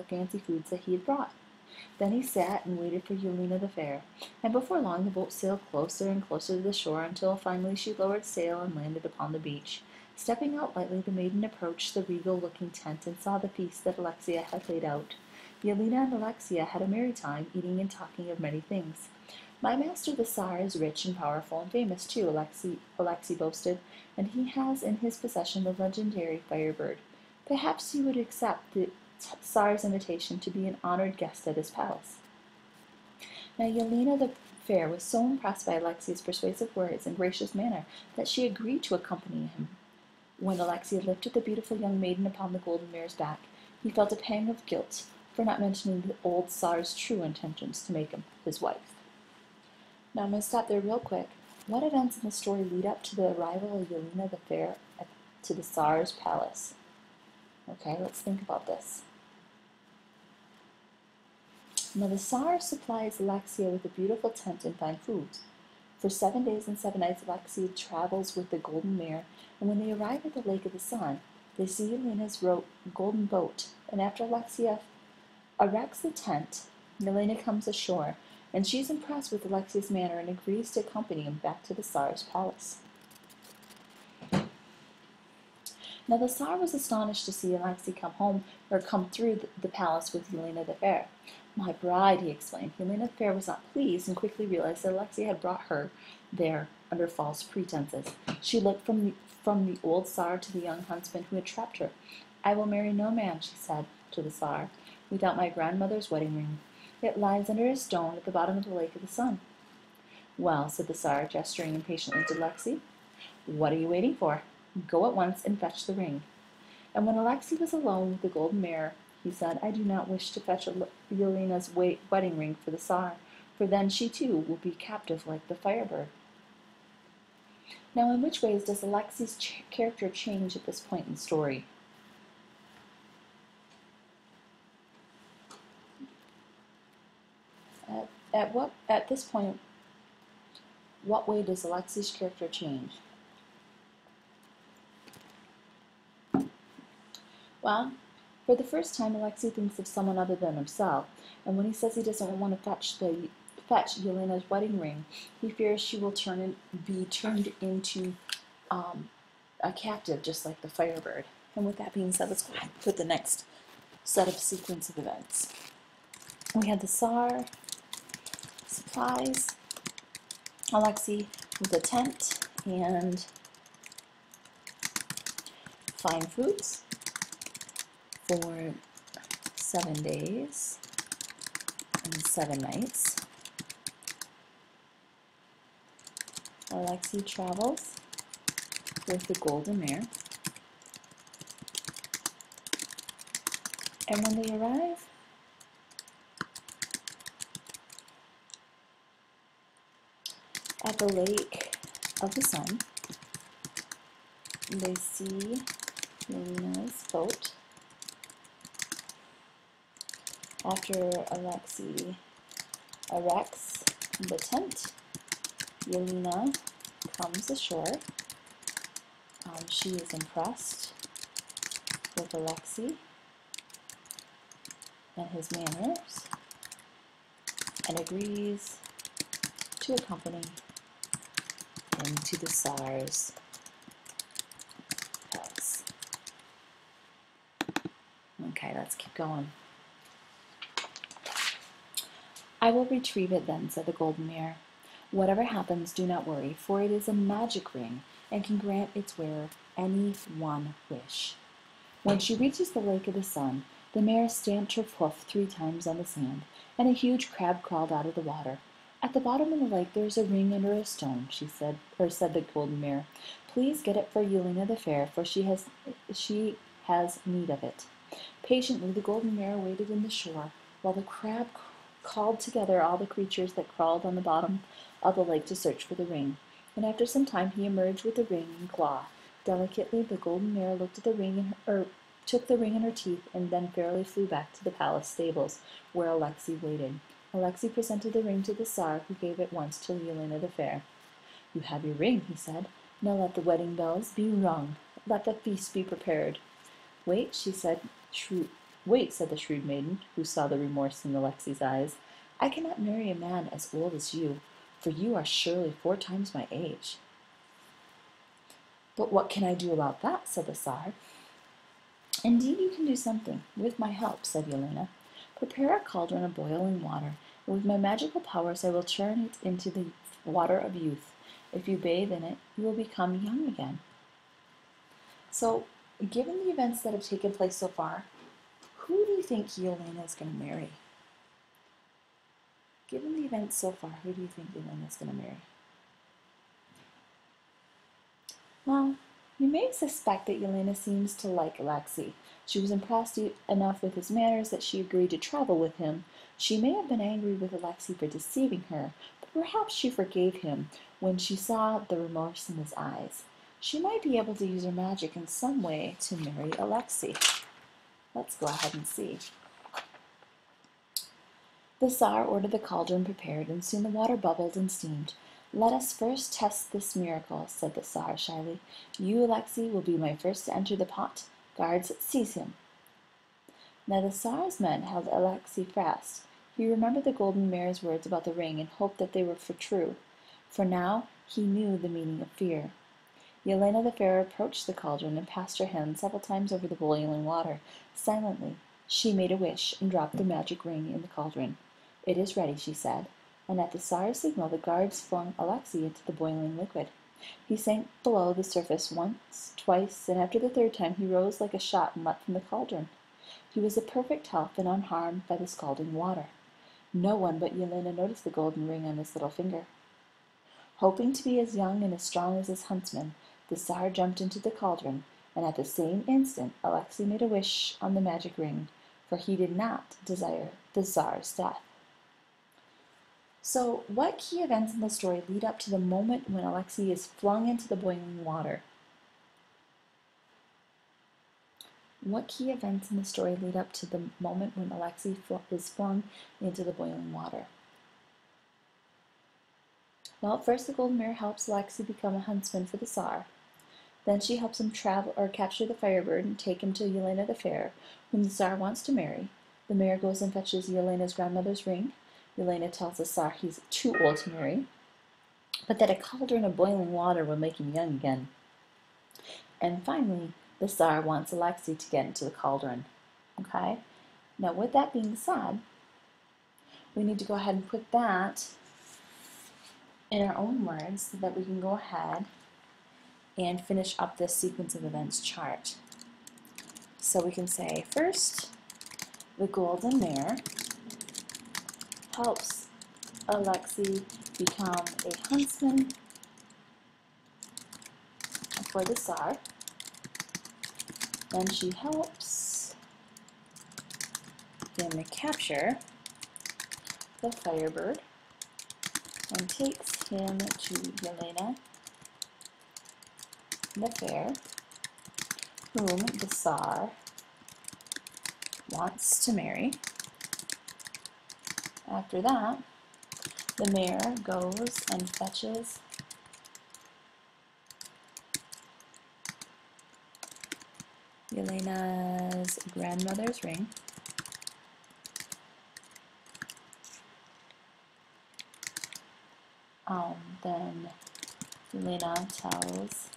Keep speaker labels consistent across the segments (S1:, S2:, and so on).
S1: fancy foods that he had brought. Then he sat and waited for Yelena the Fair, and before long the boat sailed closer and closer to the shore until finally she lowered sail and landed upon the beach. Stepping out lightly, the maiden approached the regal-looking tent and saw the feast that Alexia had laid out. Yelena and Alexia had a merry time, eating and talking of many things. My master the Tsar is rich and powerful and famous too, Alexei boasted, and he has in his possession the legendary Firebird. Perhaps you would accept the Tsar's invitation to be an honored guest at his palace. Now Yelena the Fair was so impressed by Alexia's persuasive words and gracious manner that she agreed to accompany him. When Alexia lifted the beautiful young maiden upon the golden mare's back, he felt a pang of guilt for not mentioning the old Tsar's true intentions to make him his wife. Now I'm going to stop there real quick. What events in the story lead up to the arrival of Yelena the Fair to the Tsar's palace? Okay, let's think about this. Now the Tsar supplies Alexia with a beautiful tent and fine foods. For 7 days and 7 nights Alexia travels with the golden mare, and when they arrive at the Lake of the Sun, they see Yelena's golden boat, and after Alexia erects the tent, Yelena comes ashore, and she's impressed with Alexia's manner and agrees to accompany him back to the Tsar's palace. Now the Tsar was astonished to see Alexei come through the palace with Yelena the Fair. My bride, he exclaimed. Yelena the Fair was not pleased and quickly realized that Alexei had brought her there under false pretenses. She looked from the old Tsar to the young huntsman who had trapped her. I will marry no man, she said to the Tsar, without my grandmother's wedding ring. It lies under a stone at the bottom of the Lake of the Sun. Well, said the Tsar, gesturing impatiently to Alexei, what are you waiting for? Go at once and fetch the ring. And when Alexei was alone with the golden mare, he said, I do not wish to fetch Yelena's wedding ring for the Tsar, for then she too will be captive like the Firebird. Now, in which ways does Alexei's character change at this point in the story? At this point, what way does Alexei's character change? Well, for the first time, Alexei thinks of someone other than himself, and when he says he doesn't want to fetch Yelena's wedding ring, he fears she will be turned into a captive, just like the Firebird. And with that being said, let's go ahead and put the next set of sequence of events. We had the Tsar supplies Alexei with a tent and fine foods for 7 days and 7 nights. Alexei travels with the golden mare, and when they arrive at the Lake of the Sun, they see Yelena's boat. After Alexei erects the tent, Yelena comes ashore. She is impressed with Alexei and his manners and agrees to accompany him to the Tsar's palace. Okay, let's keep going. I will retrieve it then, said the golden mare. Whatever happens, do not worry, for it is a magic ring and can grant its wearer any one wish. When she reaches the Lake of the Sun, the mare stamped her hoof 3 times on the sand, and a huge crab crawled out of the water. At the bottom of the lake there is a ring under a stone, said the golden mare. Please get it for Yelena the Fair, for she has need of it. Patiently the golden mare waited in the shore, while the crab called together all the creatures that crawled on the bottom of the lake to search for the ring, and after some time he emerged with the ring and claw. Delicately the golden mare looked at the ring took the ring in her teeth, and then fairly flew back to the palace stables, where Alexei waited. Alexei presented the ring to the Tsar, who gave it once to Yelena the Fair. You have your ring, he said. Now let the wedding bells be rung. Let the feast be prepared. Wait, she said Wait, said the shrewd maiden, who saw the remorse in Alexi's eyes. I cannot marry a man as old as you, for you are surely 4 times my age. But what can I do about that? Said the Tsar. Indeed, you can do something, with my help, said Yelena. Prepare a cauldron of boiling water, and with my magical powers I will turn it into the water of youth. If you bathe in it, you will become young again. So, given the events that have taken place so far, who do you think Yelena is going to marry? Given the events so far, who do you think Yelena is going to marry? Well, you may suspect that Yelena seems to like Alexei. She was impressed enough with his manners that she agreed to travel with him. She may have been angry with Alexei for deceiving her, but perhaps she forgave him when she saw the remorse in his eyes. She might be able to use her magic in some way to marry Alexei. Let's go ahead and see. The Tsar ordered the cauldron prepared, and soon the water bubbled and steamed. Let us first test this miracle, said the Tsar shyly. You, Alexei, will be my first to enter the pot. Guards, seize him. Now the Tsar's men held Alexei fast. He remembered the golden mare's words about the ring and hoped that they were true, for now he knew the meaning of fear. Yelena the Fair approached the cauldron and passed her hand several times over the boiling water. Silently, she made a wish and dropped the magic ring in the cauldron. It is ready, she said, and at the Tsar's signal the guards flung Alexei into the boiling liquid. He sank below the surface once, twice, and after the 3rd time he rose like a shot and leapt from the cauldron. He was in perfect health and unharmed by the scalding water. No one but Yelena noticed the golden ring on his little finger. Hoping to be as young and as strong as his huntsman, the Tsar jumped into the cauldron, and at the same instant Alexei made a wish on the magic ring, for he did not desire the Tsar's death. So, what key events in the story lead up to the moment when Alexei is flung into the boiling water? What key events in the story lead up to the moment when Alexei is flung into the boiling water? Well, first the Golden Mare helps Alexei become a huntsman for the Tsar. Then she helps him travel or capture the Firebird and take him to Yelena the Fair, whom the Tsar wants to marry. The mare goes and fetches Yelena's grandmother's ring. Yelena tells the Tsar he's too old to marry, but that a cauldron of boiling water will make him young again. And finally, the Tsar wants Alexei to get into the cauldron. Okay? Now, with that being said, we need to go ahead and put that in our own words so that we can go ahead and finish up this sequence of events chart. So we can say, first, the Golden Mare helps Alexei become a huntsman for the Tsar. Then she helps him capture the Firebird and takes him to Yelena the Fair, whom the Tsar wants to marry. After that, the mare goes and fetches Yelena's grandmother's ring. Then Yelena tells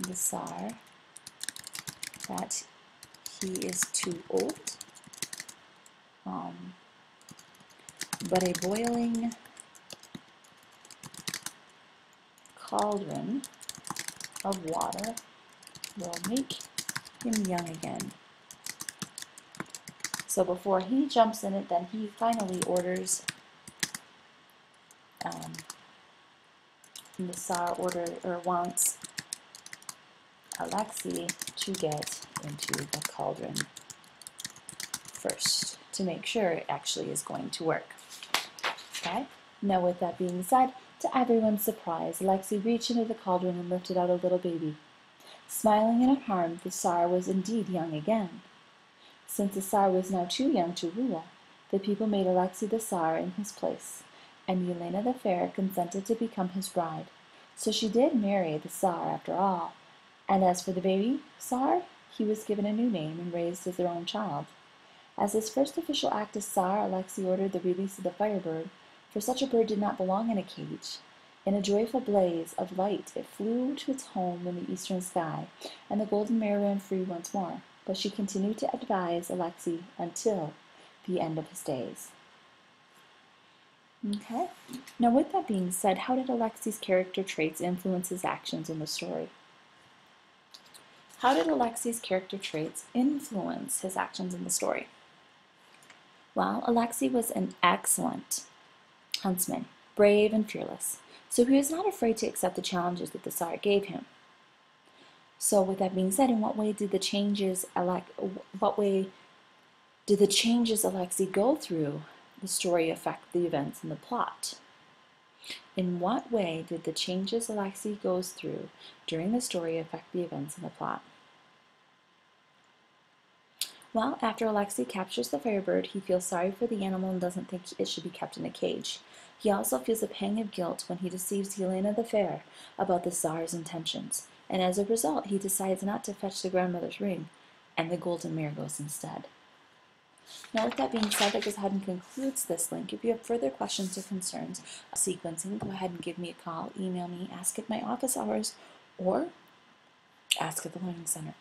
S1: the Tsar that he is too old, but a boiling cauldron of water will make him young again. So before he jumps in it, then he finally orders the Tsar wants Alexei to get into the cauldron first to make sure it actually is going to work. Okay? Now with that being said, to everyone's surprise, Alexei reached into the cauldron and lifted out a little baby. Smiling and unharmed, the Tsar was indeed young again. Since the Tsar was now too young to rule, the people made Alexei the Tsar in his place, and Yelena the Fair consented to become his bride. So she did marry the Tsar after all. And as for the baby Tsar, he was given a new name and raised as their own child. As his first official act as Tsar, Alexei ordered the release of the Firebird, for such a bird did not belong in a cage. In a joyful blaze of light it flew to its home in the eastern sky, and the golden mare ran free once more, but she continued to advise Alexei until the end of his days. Okay. Now, with that being said, how did Alexei's character traits influence his actions in the story? How did Alexei's character traits influence his actions in the story? Well, Alexei was an excellent huntsman, brave and fearless, so he was not afraid to accept the challenges that the Tsar gave him. So, with that being said, in what way did the changes Alexei go through the story affect the events in the plot? In what way did the changes Alexei goes through during the story affect the events in the plot? Well, after Alexei captures the Firebird, he feels sorry for the animal and doesn't think it should be kept in a cage. He also feels a pang of guilt when he deceives Yelena the Fair about the Tsar's intentions, and as a result, he decides not to fetch the grandmother's ring, and the golden mare goes instead. Now, with that being said, that goes ahead and concludes this link. If you have further questions or concerns of sequencing, go ahead and give me a call, email me, ask at my office hours, or ask at the Learning Center.